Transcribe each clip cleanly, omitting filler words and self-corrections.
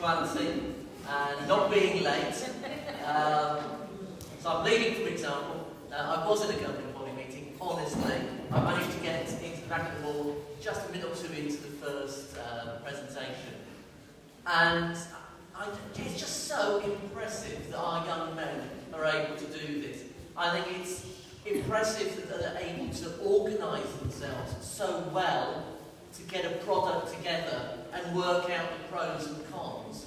punctuality and not being late. So I'm leading, for example. I was in a governing body meeting. Honestly, I managed to get into the back of the hall just a minute or two into the first presentation. And it's just so impressive that our young men are able to do this. I think it's impressive that they're able to organise themselves so well to get a product together and work out the pros and cons.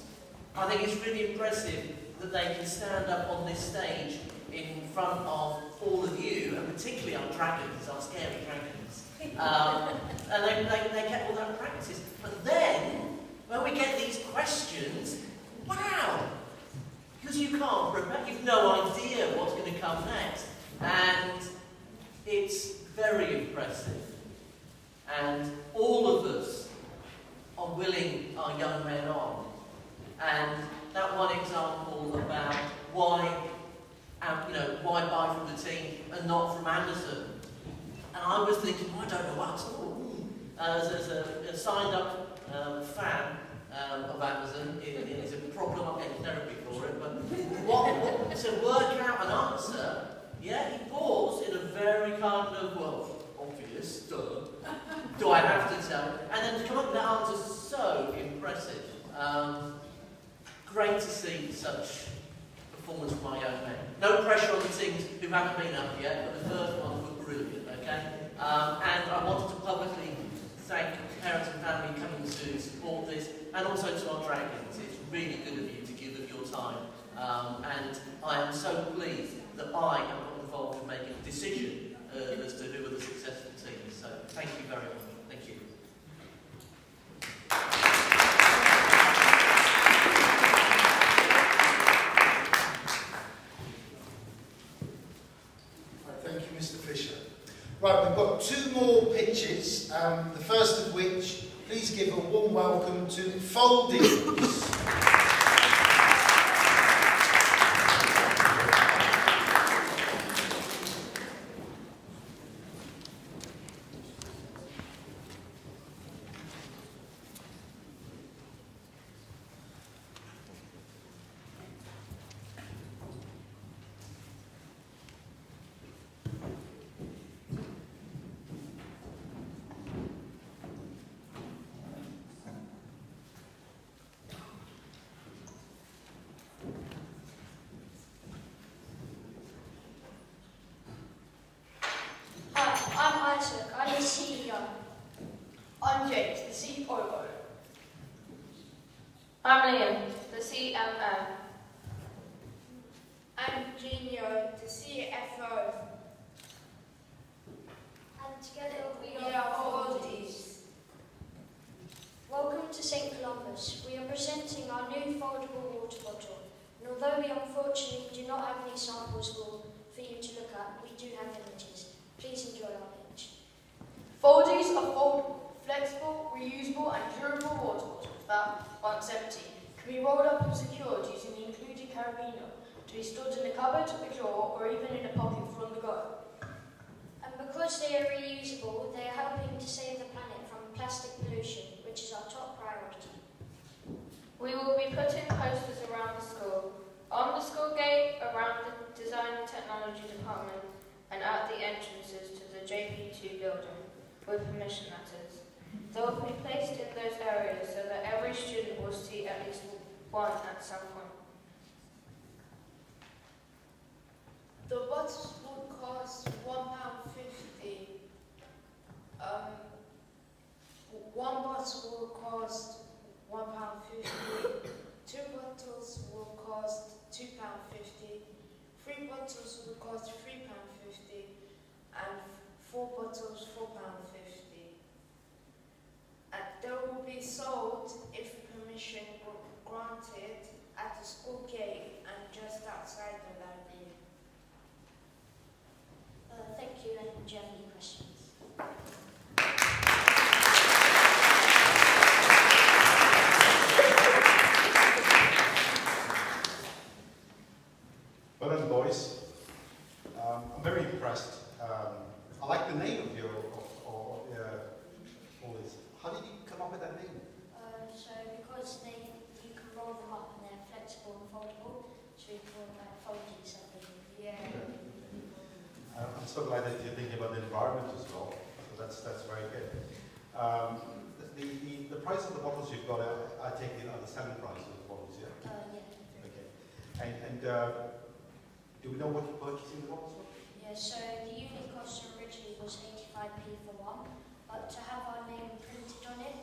I think it's really impressive that they can stand up on this stage in front of all of you, and particularly our dragons, our scary dragons. And they get all that practice. But then, when we get these questions, wow! Because you can't prepare, you've no idea what's going to come next. And it's very impressive. And all of us are willing our young men on. And that one example about why buy from the team and not from Amazon. And I was thinking, I don't know what. As a signed-up fan of Amazon, it is a problem. I'm getting therapy for it. But to work out an answer, yeah, he paused in a very kind of, well, obvious, duh. Do I have to tell? And then to come up with that answer is so impressive. Great to see such performance from our young men. No pressure on the teams who haven't been up yet, but the first ones were brilliant, okay? And I wanted to publicly thank parents and family coming to support this, and also to our dragons. It's really good of you to give of your time. And I am so pleased that I have got involved in making a decision as to who are the successful teams. So thank you very much. Thank you. Right, we've got two more pitches, the first of which, please give a warm welcome to Foldeez. I'm the CEO. I'm James, the COO. I'm Liam, the CMO. I'm Genio, the CFO. And together we are Foldeez. Welcome to St. Columbus. We are presenting our new foldable water bottle. And although we unfortunately do not have any samples for you to look at, we do have images. Please enjoy our pitch. Foldeez are foldable, flexible, reusable and durable water bottles that, once empty, can be rolled up and secured using the included carabiner to be stored in a cupboard, a drawer or even in a pocket for on the go. And because they are reusable, they are helping to save the planet from plastic pollution, which is our top priority. We will be putting posters around the school, on the school gate, around the Design and Technology Department, and at the entrances to the JP2 building, with permission letters. They will be placed in those areas so that every student will see at least one at some point. The bottles would cost £1.50. One bottle will cost £1.50. Two bottles will cost £2.50. Three bottles will cost £3.50. And 4 bottles £4.50. And they will be sold, if permission granted, at the school gate and just outside the library. Thank you, and do you have any questions? Well done, boys. I'm very impressed. I like the name of flexible and foldable, so we call that Foldeez, I believe. Yeah. I'm so glad that you're thinking about the environment as well. So that's very good. The price of the bottles you've got, I take it are the selling price of the bottles, yeah? Yeah. Okay. And do we know what you're purchasing the bottles for? Yeah, so the unit cost originally was 85p for one, but to have our name printed on it,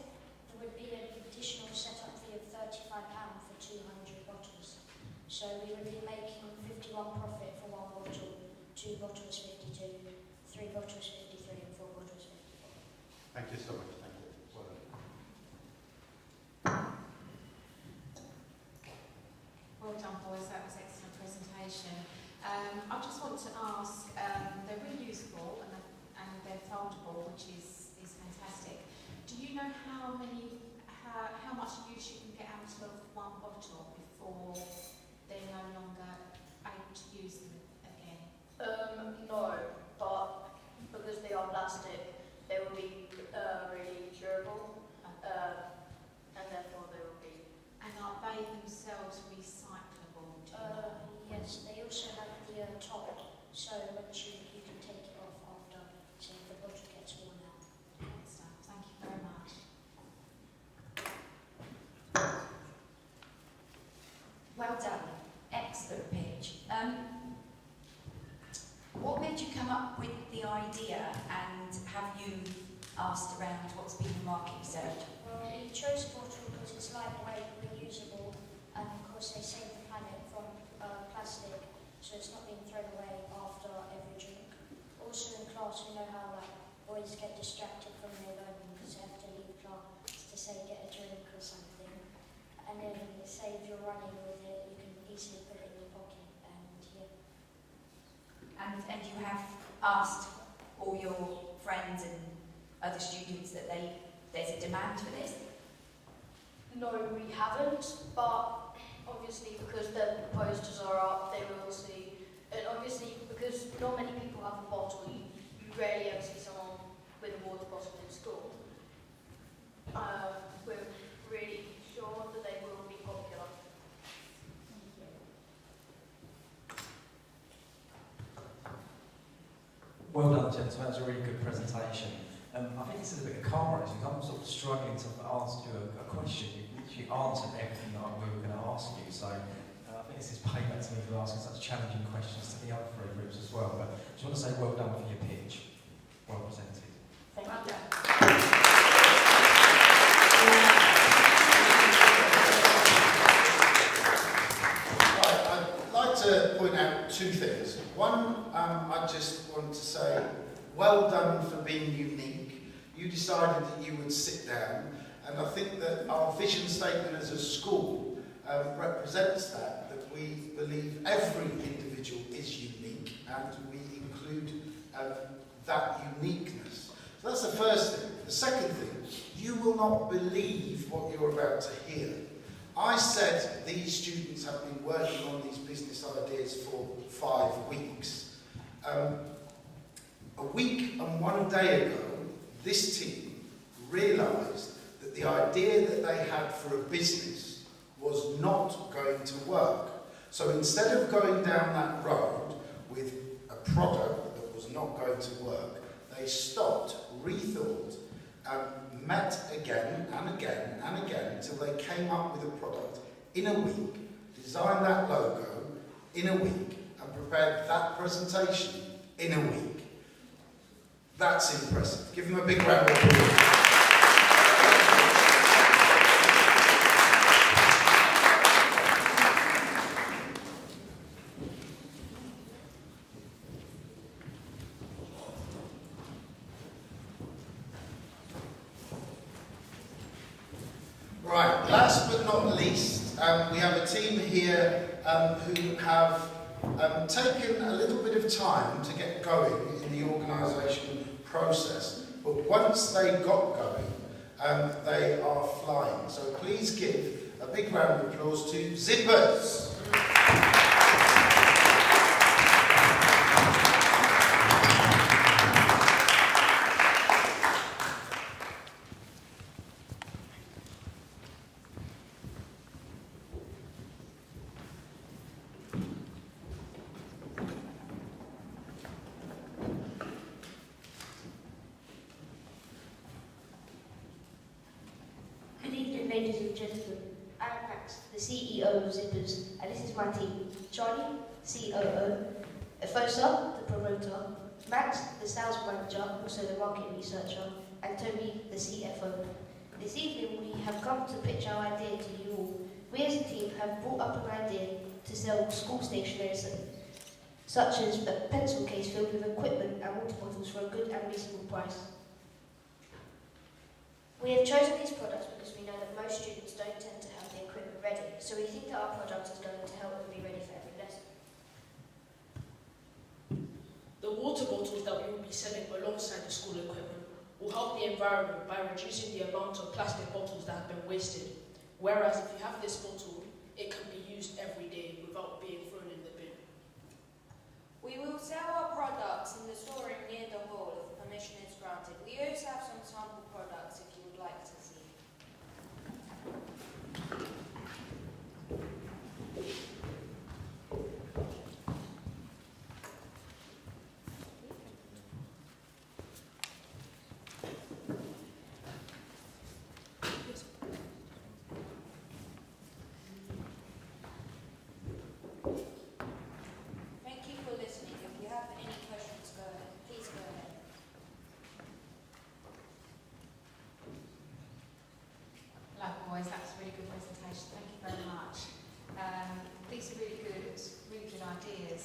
there would be an additional setup fee of £35 for 200 bottles. So we would be making 51 profit for one bottle, 2 bottles 52, 3 bottles 53 and 4 bottles 54. Thank you so much. Thank you. Well done. Well done, boys. That was an excellent presentation. I just want to ask, they're really useful and they're foldable, which is fantastic. Do you know how much use you can get out of one bottle before they're no longer able to use them again? No, but because they are plastic, they will be really durable, and therefore they will be. And are they themselves recyclable? Do you know? Yes, they also have the top, so once you can take it off after, so the bottle gets worn out. Great stuff. Thank you very much. Well done. Excellent pitch. What made you come up with the idea, and have you asked around what's been the market research? Well, we chose a bottle because it's lightweight, reusable, and of course they save the planet from plastic, so it's not being thrown away after every drink. Also in class, we know how boys get distracted from their learning because they have to leave class to say get a drink or something. And then say if you're running with it, you can easily put it in your pocket, and yeah. And you have asked all your friends and other students that there's a demand for this? No, we haven't, but obviously because the posters are up, they will see. And obviously because not many people have a bottle, you rarely ever see someone with a water bottle in school. We're really sure that they will be popular. Well done, gentlemen. That was a really good presentation. I think this is a bit of karma. I'm sort of struggling to ask you a question. You literally answered everything that we were going to ask you. So I think this is payback to me for asking such challenging questions to the other three groups as well. But I just want to say well done for your pitch. Well presented. Thank you. Right, I'd like to point out two things. One, I just want to say, well done for being unique. You decided that you would sit down, and I think that our vision statement as a school represents that we believe every individual is unique, and we include that uniqueness. So that's the first thing. The second thing, you will not believe what you're about to hear. I said these students have been working on these business ideas for 5 weeks. A week and 1 day ago, this team realised that the idea that they had for a business was not going to work. So instead of going down that road with a product that was not going to work, they stopped, rethought, and met again and again and again until they came up with a product in a week, designed that logo in a week, and prepared that presentation in a week. That's impressive. Give them a big round of applause. Right, last but not least, we have a team here who have taken a little bit of time to get going in the organisation process, but once they got going, they are flying. So please give a big round of applause to Zippers. Ladies and gentlemen, I'm Max, the CEO of Zippers, and this is my team. Charlie, COO, Efosa, the promoter, Max, the sales manager, also the market researcher, and Toby, the CFO. This evening we have come to pitch our idea to you all. We as a team have brought up an idea to sell school stationery such as a pencil case filled with equipment and water bottles for a good and reasonable price. We have chosen these products because we know that most students don't tend to have the equipment ready, so we think that our product is going to help them be ready for every lesson. The water bottles that we will be selling alongside the school equipment will help the environment by reducing the amount of plastic bottles that have been wasted. Whereas if you have this bottle, it can be used every day without being thrown in the bin. We will sell our products in the storeroom near the hall if permission is granted. We also have some sample products if you would like to see. Thank you for listening. If you have any questions, go ahead. Please go ahead. Hello boys, that was a really good presentation. Thank you very much. These are really good ideas.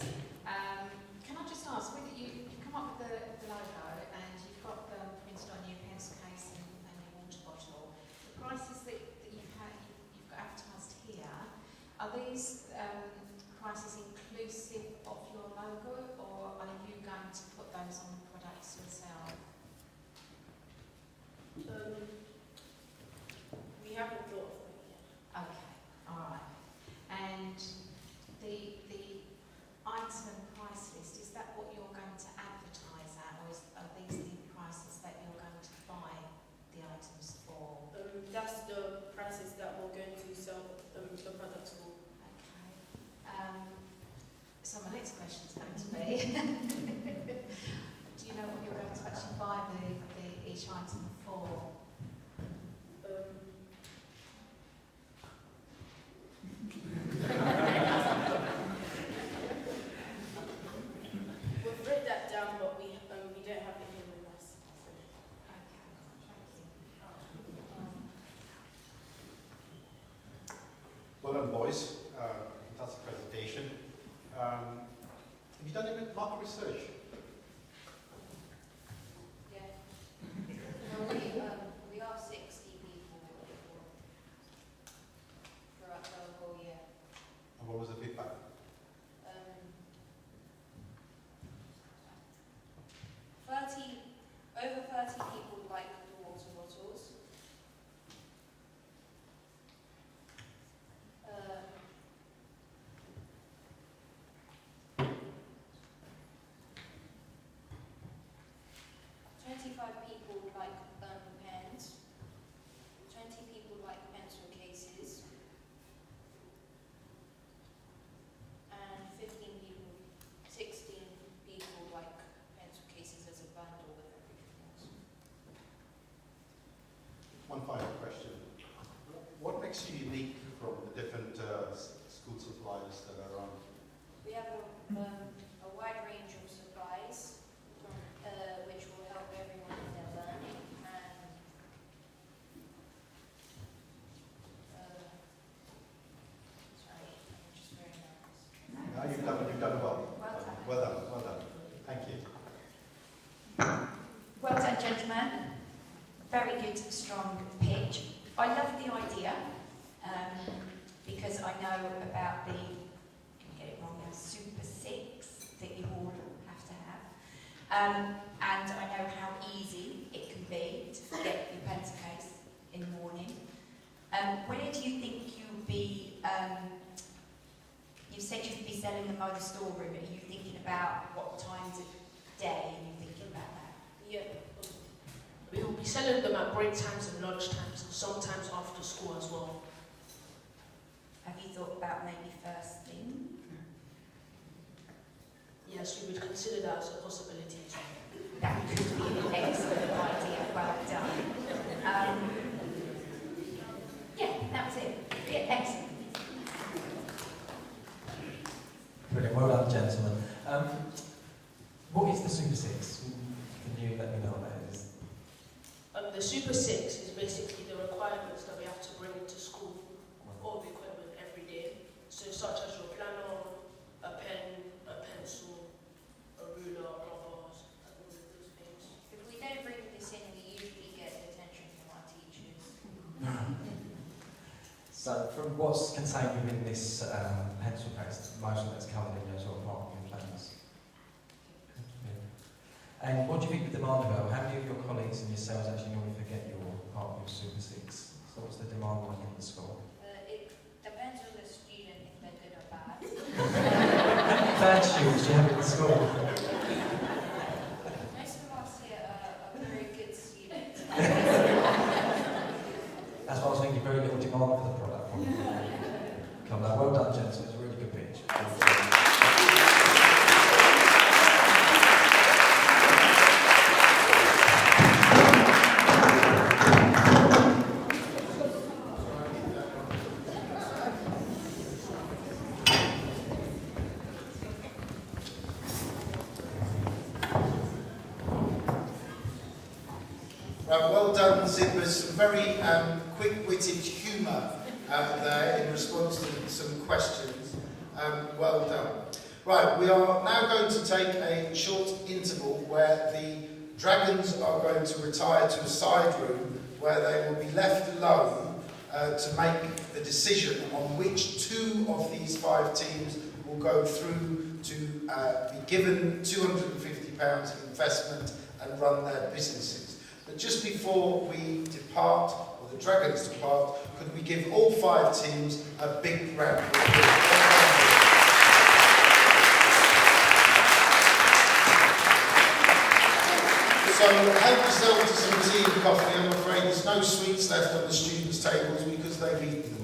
Can I just ask, whether you've come up with the logo and you've got them printed on your pencil case and your water bottle. The prices that you've got advertised here, are these prices inclusive of your logo, or are you going to put those on the products yourself? We haven't thought of that yet. Okay, all right. And the item price list, is that what you're going to advertise at, or are these the prices that you're going to buy the items for? That's the prices that we're going to sell the products for. Okay. So my next question is going to be, do you know what you're going to actually buy each item for? We've written that down, but we don't have it here with us. Well done, boys. Fantastic presentation. Have you done any market research? Yeah. We are 60 people throughout the whole year. And what was the feedback? Over 30 people like the water bottles. 25 people like pens. 20 people like pencil cases. And 16 people like pencil cases as a bundle with everything else. One final question. What makes you unique from the different school suppliers that are around? We have a wide range of supplies, which will help everyone in their learning. And sorry, I'm just very nervous. No, you've done well. Well done. Thank you. Well done, gentlemen. Very good, strong pitch. I love the idea because I know about the, can you get it wrong now, Super 6 that you all have to have. And I know how easy it can be to forget your pencil case in the morning. Where do you think you'll be, you said you'd be selling them by the storeroom, are you thinking about what times of day are you thinking about that? Yeah. We will be selling them at break times and lunch times, sometimes after school as well. Have you thought about maybe first thing? Yes, we would consider that as a possibility as well. That could be an excellent idea. Well done. Yeah, items that we have to bring into school, all the equipment every day. So such as your planner, a pen, a pencil, a ruler, rubbers, and all of those things. If we don't bring this in, we usually get detention from our teachers. So from what's contained within this pencil case, most of that's covered in your sort of marketing plans. And what do you think the demand about? How many of your colleagues and yourselves actually normally forget your part of your Super 6? So what's the demand like in the school? It depends on the student if they're good or bad. Bad students you have in the school? Most of us here are very good students. That's why I was thinking very little demand for the product. Come on, well done, gents. It was a really good pitch. Well done, Zippers. Some very quick-witted humour there in response to some questions. Well done. Right, we are now going to take a short interval where the dragons are going to retire to a side room where they will be left alone to make the decision on which 2 of these 5 teams will go through to be given £250 investment and run their businesses. But just before we depart, or the dragons depart, could we give all 5 teams a big round of applause? So help yourself to some tea and coffee. I'm afraid there's no sweets left on the students' tables because they've eaten them.